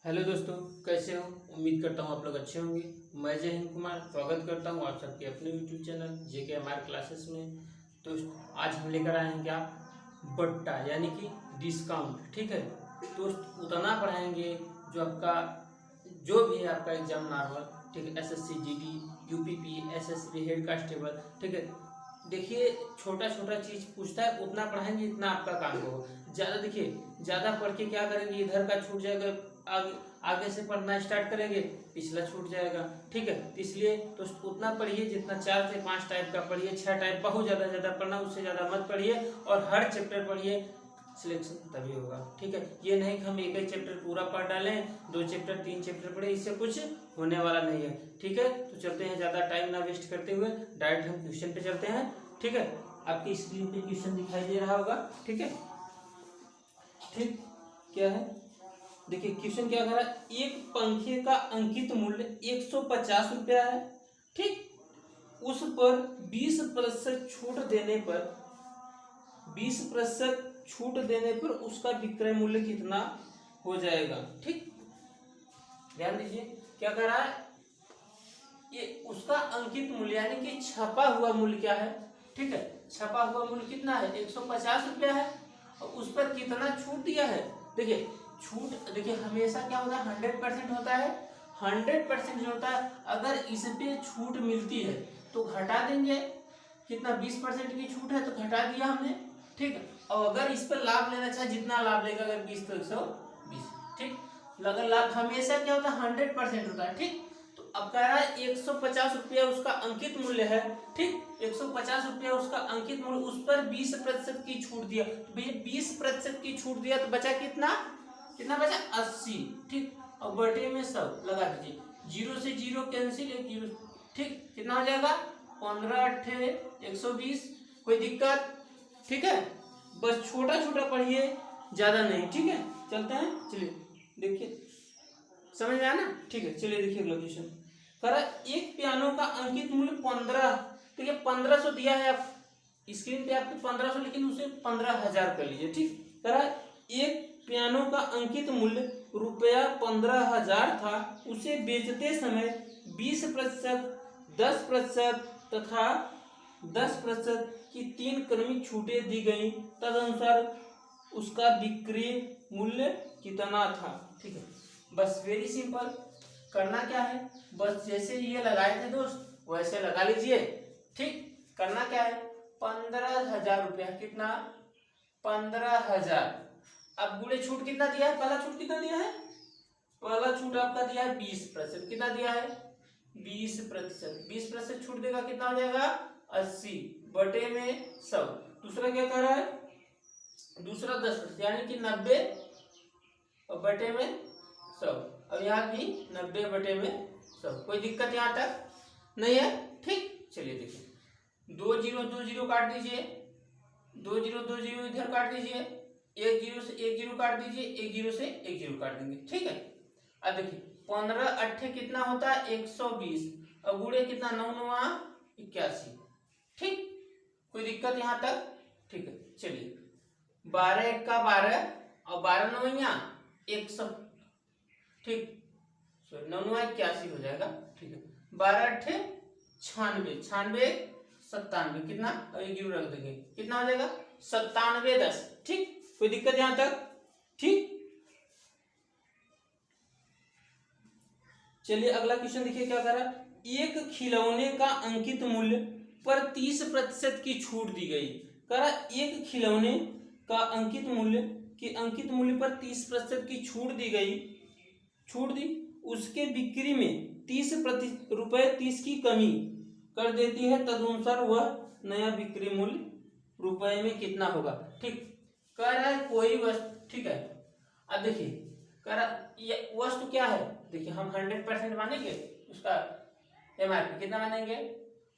Hello दोस्तों, कैसे हो? उम्मीद करता हूँ आप लोग अच्छे होंगे। मैं जय हिंद कुमार स्वागत करता हूँ आप सबके अपने यूट्यूब चैनल JKMR क्लासेस में। दोस्त, आज हम लेकर आए हैं क्या? बट्टा यानी कि डिस्काउंट। ठीक है दोस्त, उतना पढ़ाएंगे जो आपका जो भी है आपका एग्जाम नॉर्मल, ठीक है, SSC GD UPP SSB head constable, ठीक है। देखिए, छोटा छोटा चीज पूछता है, उतना पढ़ाएंगे इतना आपका काम हो। ज़्यादा देखिए, ज़्यादा पढ़ के क्या करेंगे, इधर का छूट जाएगा, आगे आगे से पढ़ना स्टार्ट करेंगे, पिछला छूट जाएगा। ठीक है, तो इसलिए तो उतना पढ़िए जितना 4 से 5 टाइप का पढ़िए, 6 टाइप बहुत ज़्यादा पढ़ना, उससे ज़्यादा मत पढ़िए। और हर चैप्टर पढ़िए, सिलेक्शन तभी होगा। ठीक है, ये नहीं कि हम एक ही चैप्टर पूरा पढ़ डालें, 2 चैप्टर 3 चैप्टर पढ़े, इससे कुछ होने वाला नहीं है। ठीक है, तो चलते हैं, ज़्यादा टाइम ना वेस्ट करते हुए डायरेक्ट हम क्वेश्चन पे चलते हैं। ठीक है, आपकी स्क्रीन पे क्वेश्चन दिखाई दे रहा होगा। ठीक है, ठीक, क्या है, देखिए क्वेश्चन क्या कह रहा है। एक पंखे का अंकित मूल्य 150 रुपया है। ठीक, उस पर 20% छूट देने पर 20% छूट देने पर उसका विक्रय मूल्य कितना हो जाएगा। ठीक, ध्यान दीजिए, क्या कह रहा है, ये उसका अंकित मूल्य यानी कि छपा हुआ मूल्य क्या है। ठीक है, छपा हुआ मूल्य कितना है, 150 रुपया है, और उस पर कितना छूट दिया है। देखिए छूट, देखिए हमेशा क्या होता है, 100% होता है। 100% जो होता है, अगर इस पे छूट मिलती है तो घटा देंगे, कितना 20% की छूट है तो घटा दिया हमने। ठीक है, और अगर इस पर लाभ लेना चाहे, जितना लाभ लेगा, अगर 20 तो 120। ठीक, अगर लाभ हमेशा क्या होता है, 100% होता है। ठीक, तो अब कह रहा है 150 रुपया उसका अंकित मूल्य है। ठीक, 150 रुपया उसका अंकित मूल्य, उस पर 20% की छूट दिया, तो भैया 20% की छूट दिया तो बचा कितना, कितना बचा, 80। ठीक, और बटे में 100 लगा दीजिए, 0 से 0 कैंसिल, 1 0। ठीक, कितना हो जाएगा, 15 अट्ठे 120। कोई दिक्कत? ठीक है, बस छोटा छोटा पढ़िए, ज्यादा नहीं। ठीक है, चलते हैं, चलिए देखिए, समझ में आया ना। ठीक है, चलिए देखिए अगला क्वेश्चन कह रहा है, एक पियानो का अंकित मूल्य 15, तो ये 1500 दिया है, आप स्क्रीन पे आपके 1500, लेकिन उसे 15,000 कर लीजिए। ठीक, कह रहा है एक पियानो का अंकित मूल्य रुपया 15,000 था, उसे बेचते समय 20%, 10% तथा 10% की 3 क्रमिक छूटें दी गई, तदनुसार उसका बिक्री मूल्य कितना था। ठीक है, बस वेरी सिंपल, करना क्या है, बस जैसे ये लगाए थे दोस्त वैसे लगा लीजिए। ठीक, करना क्या है, 15,000 रुपया, कितना, 15,000। अब गुणे छूट कितना दिया है, पहला छूट कितना दिया है, पहला छूट आपका दिया है 20%, कितना दिया है, 20%। 20% छूट देगा, कितना हो जाएगा, 80 बटे में 100। दूसरा क्या कर रहा है, दूसरा 10% यानी कि 90 और बटे में 100। अब यहाँ भी 90 बटे में 100। कोई दिक्कत यहाँ तक नहीं है। ठीक, चलिए देखिए, 2 0 2 0 काट दीजिए, 2 0 2 0 इधर काट दीजिए, 1 0 से 1 0 काट दीजिए, 1 0 से 1 0 काट देंगे। ठीक है, अब देखिए 15 अट्ठे कितना होता है, 120, और गुणे कितना, 9 9 81। ठीक, कोई दिक्कत यहाँ तक? ठीक है, चलिए 12 1 का 12 और 12 9 100। ठीक, 9 9 81 हो जाएगा। ठीक है, 12 अट्ठे 96, 96 97, कितना, और 1 0 रख देंगे, कितना हो जाएगा, 97 10। ठीक, कोई दिक्कत यहाँ तक? ठीक, चलिए अगला क्वेश्चन देखिए क्या कर रहा है, एक खिलौने का अंकित मूल्य पर 30% की छूट दी गई। कह रहा एक खिलौने का अंकित मूल्य पर 30% की छूट दी गई, छूट दी, उसके बिक्री में 30 की कमी कर देती है, तदनुसार वह नया बिक्री मूल्य रुपए में कितना होगा। ठीक, कह रहा है कोई वस्तु, ठीक है, अब देखिए कह रहा ये वस्तु क्या है, देखिए हम 100% मानेंगे, उसका MRP कितना मानेंगे,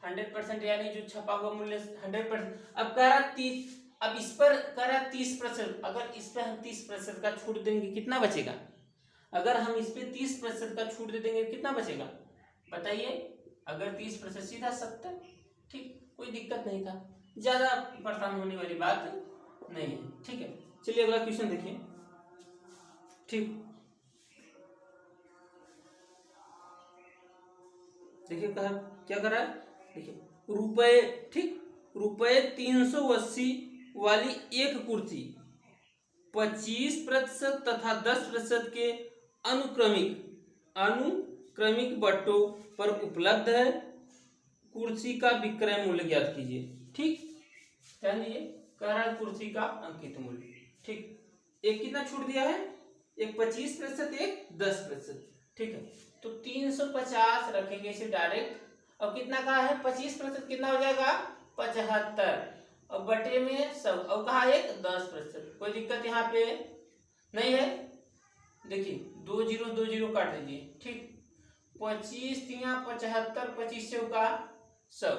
100%, यानी जो छपा हुआ मूल्य 100%। अब कह रहा 30, अब इस पर कह रहा 30%, अगर इस पर हम 30% का छूट देंगे कितना बचेगा, अगर हम इस पे 30% का छूट दे देंगे कितना बचेगा बताइए, अगर 30% सीधा 70। ठीक, कोई दिक्कत नहीं था, ज्यादा परेशान होने वाली बात नहीं है। ठीक है, चलिए अगला क्वेश्चन देखिए। ठीक, देखिए क्या कर रहा है, देखिए रुपए, ठीक, रुपए 380 वाली एक कुर्सी 25% तथा 10% के अनुक्रमिक बट्टों पर उपलब्ध है। कुर्सी का विक्रय मूल्य ज्ञात कीजिए। ठीक, ध्यान दीजिए, कह रहा है कुर्सी का अंकित मूल्य। ठीक, एक कितना छूट दिया है, एक 25%, एक 10%। ठीक है, तो 350 रखेंगे इसे डायरेक्ट। अब कितना का है, 25% कितना हो जाएगा, 75। अब बटे में सब, अब कहा एक 10%। कोई दिक्कत यहाँ पे नहीं है। देखिए 2 0 काट दीजिए। ठीक, 25 3 75, 25 चौका 100।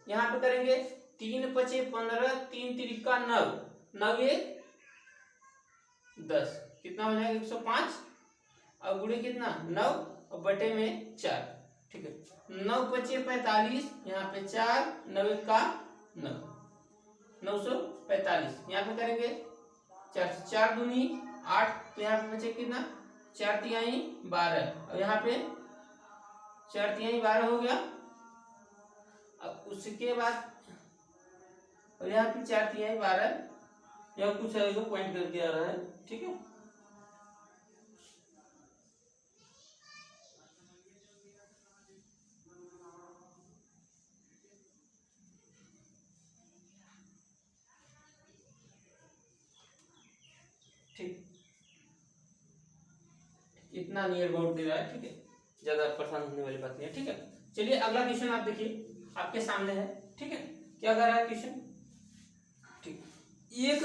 यहाँ पे करेंगे 3 5 15, 3 3 9, 9 1 10, कितना हो जाएगा 105। अब गुणे कितना 9 और बटे में 4। ठीक है, 9 5 45, यहाँ पे 4, 9 1 का 9, 945। यहाँ पे करेंगे 4 4 दूनी 8, तो यहाँ पे बचे कितना 4 तिहाई 12, और यहाँ पे 4 तिहाई 12 हो गया। अब उसके बाद और यहाँ पे 4 तिहाई 12, यहाँ कुछ है जो पॉइंट करके आ रहा है। ठीक है, ठीक, इतना नियर अबाउट दे रहा है। ठीक है, ज्यादा परेशान होने वाली बात नहीं है। ठीक है, चलिए अगला क्वेश्चन आप देखिए, आपके सामने है। ठीक है, क्या कर रहा है क्वेश्चन, ठीक, एक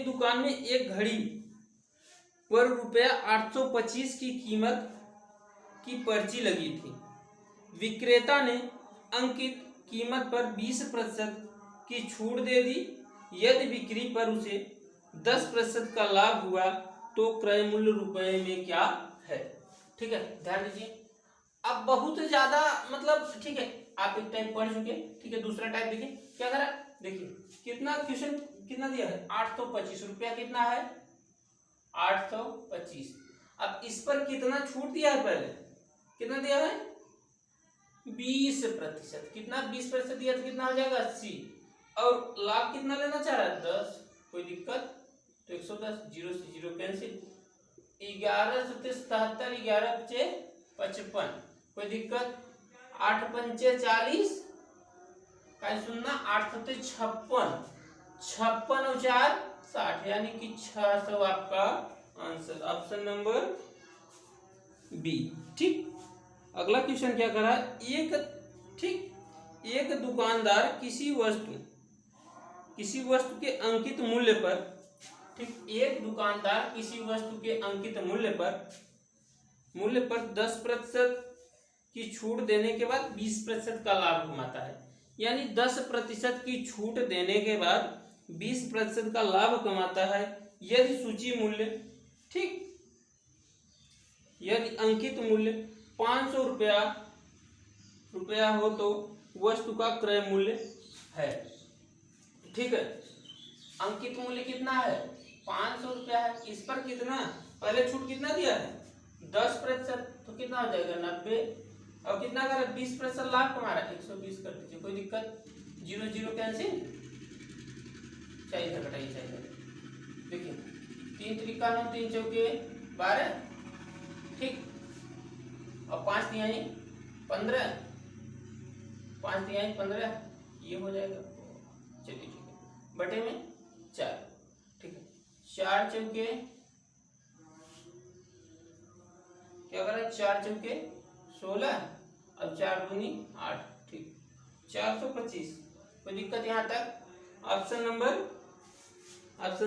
दुकान में एक घड़ी पर रुपया 825 की कीमत की पर्ची लगी थी। विक्रेता ने अंकित कीमत पर 20% की छूट दे दी। यदि बिक्री पर उसे 10% का लाभ हुआ तो क्रय मूल्य रुपए में क्या है। ठीक है, ध्यान दीजिए, अब बहुत ज्यादा मतलब, ठीक है, आप एक टाइप पढ़ चुके। ठीक है, दूसरा टाइप देखिए क्या करा, देखिए कितना क्वेश्चन कितना दिया है, 825 रुपया कितना है, 825। अब इस पर कितना छूट दिया है, पहले कितना दिया है 20%। कितना 20% दिया तो कितना हो जाएगा 80, और लाभ कितना लेना चाह रहा है 10। कोई दिक्कत, तो 110, 0 से 0 कैंसिल, 11 7 77, 11 5 55। कोई दिक्कत, 8 5 40, का सुनना 8 7 56, 56 और 4 60, यानी कि 600 आपका आंसर, ऑप्शन नंबर बी। ठीक, अगला क्वेश्चन क्या करा, एक दुकानदार किसी वस्तु के अंकित मूल्य पर, ठीक, एक दुकानदार किसी वस्तु के अंकित मूल्य पर 10% की छूट देने के बाद 20% का लाभ कमाता है। यानी 10% की छूट देने के बाद 20% का लाभ कमाता है। यदि सूची मूल्य, ठीक, यदि अंकित मूल्य 500 रुपया हो तो वस्तु का क्रय मूल्य है। ठीक है, अंकित मूल्य कितना है 500 रुपया है, इस पर कितना पहले छूट कितना दिया है 10%, तो कितना हो जाएगा 90, और कितना कर 20% लाभ कमा रहा है 120 कर दीजिए। कोई दिक्कत, 0 0 कैंसिल, चाहिए था घटाइए, चाहिए। देखिए 3 3 9, 3 चौके 12, ठीक, और 5 तिहाई 15, 5 तिहाई 15, ये हो जाएगा। चलिए ठीक है, बटे में 4। ठीक है, 4 चौके क्या कर रहा है, 4 चौके 16, अब 4 दूनी 8, ठीक, 425। कोई दिक्कत यहाँ तक, ऑप्शन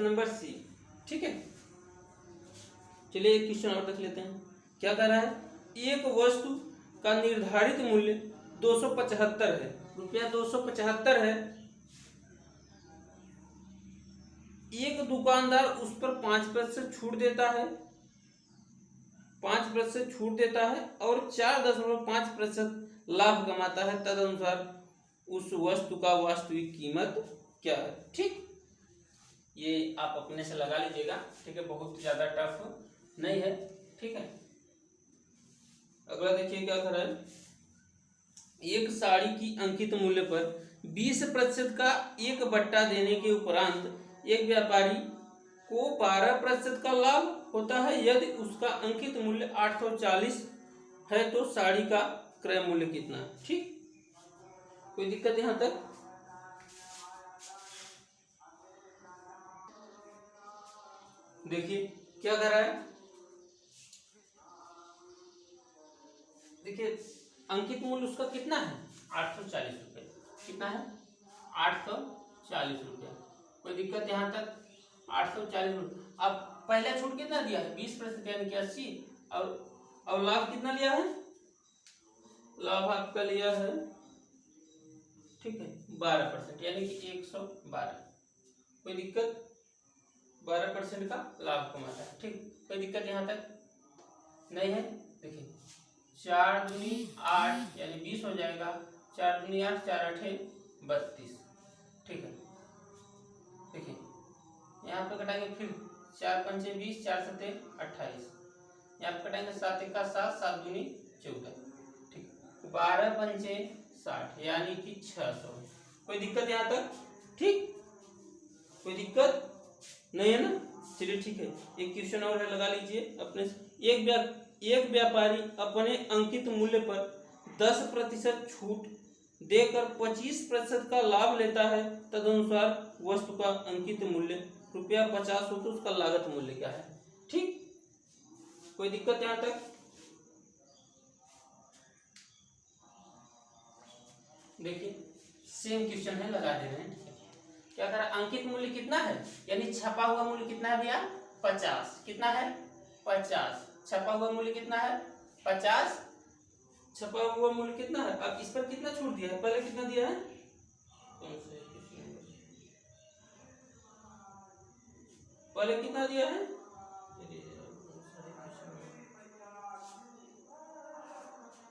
नंबर सी। ठीक है, चलिए एक क्वेश्चन और देख लेते हैं। क्या कर रहा है, एक वस्तु का निर्धारित मूल्य 275 है, रुपया 275 है। एक दुकानदार उस पर 5% छूट देता है, 5% छूट देता है और 4.5% लाभ कमाता है। तदनुसार उस वस्तु का वास्तविक कीमत क्या है। ठीक, ये आप अपने से लगा लीजिएगा। ठीक है, बहुत ज्यादा टफ नहीं है। ठीक है, अगला देखिए क्या कर रहा है, एक साड़ी की अंकित मूल्य पर 20% का एक बट्टा देने के उपरांत एक व्यापारी को 12% का लाभ होता है। यदि उसका अंकित मूल्य 840 है तो साड़ी का क्रय मूल्य कितना है? ठीक, कोई दिक्कत यहां तक? देखिए क्या कर रहा है, देखिए अंकित मूल्य उसका कितना है? 840 रुपये। कितना है? 840 रुपया। कोई दिक्कत यहाँ तक? 840 रुपये। अब पहला छूट कितना दिया है? 20% यानी कि 80। और लाभ कितना लिया है? लाभ आपका लिया है, ठीक है, 12% यानी कि 112। कोई दिक्कत? 12% का लाभ कमाता है। ठीक, कोई दिक्कत यहाँ तक नहीं है? देखिए 4 दूनी 8 यानी 20 हो जाएगा। 4 दूनी 8, 4 8 32। ठीक है, देखिए यहाँ पे कटाएंगे, फिर 4 पंचे 20, 4 सत्ते 28। यहाँ पे कटाएंगे 7 एक का 7, 7 दूनी 14। ठीक, 12 पंचे 60 यानी कि 600। कोई दिक्कत यहाँ तक? ठीक, कोई दिक्कत नहीं है ना? चलिए ठीक है, एक क्वेश्चन और है, लगा लीजिए अपने। एक व्यापारी अपने अंकित मूल्य पर 10% छूट देकर 25% का लाभ लेता है। तदनुसार वस्तु का अंकित मूल्य ₹50 हो तो उसका लागत मूल्य क्या है? ठीक, कोई दिक्कत यहाँ तक? देखिए सेम क्वेश्चन है, लगा दे रहे हैं। क्या करा? अंकित मूल्य कितना है यानी छपा हुआ मूल्य कितना है भैया? 50। कितना है? 50। छपा हुआ मूल्य कितना है? 50। छपा हुआ मूल्य कितना है? अब इस पर कितना छूट दिया है? पहले कितना दिया है? पहले कितना दिया है?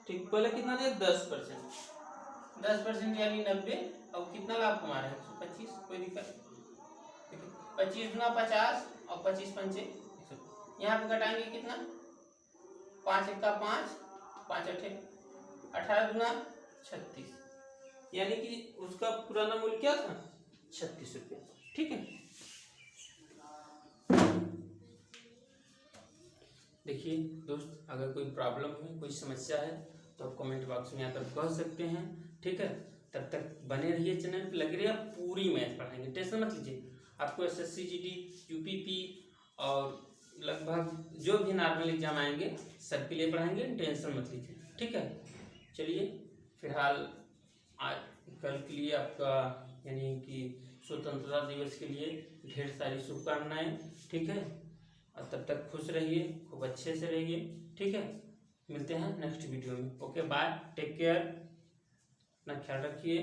ठीक, पहले कितना दिया? 10%। 10% यानी 90। अब कितना लाभ कमा रहे हैं? 125। कोई दिक्कत? देखिए 25 गुना 50 और 25 पंचे 100। यहाँ पे घटाएंगे कितना? 5 एक का 5, 5 अठे 18 गुना 36 यानी कि उसका पुराना मूल्य क्या था? 36 रुपये। ठीक है, देखिए दोस्त, अगर कोई प्रॉब्लम है, कोई समस्या है तो आप कमेंट बॉक्स में आकर कह सकते हैं। ठीक है, तब तक बने रहिए चैनल पर, लगे रहिए। आप पूरी मैथ पढ़ाएंगे, टेंशन मत लीजिए। आपको SSC GD UPP और लगभग जो भी नॉर्मल एग्जाम आएंगे सबके लिए पढ़ाएंगे, टेंशन मत लीजिए। ठीक है, चलिए फिलहाल आज कल के लिए आपका यानी कि स्वतंत्रता दिवस के लिए ढेर सारी शुभकामनाएं। ठीक है, और तब तक खुश रहिए, खूब अच्छे से रहिए। ठीक है, मिलते हैं नेक्स्ट वीडियो में। ओके बाय, टेक केयर, अपना ख्याल रखिए।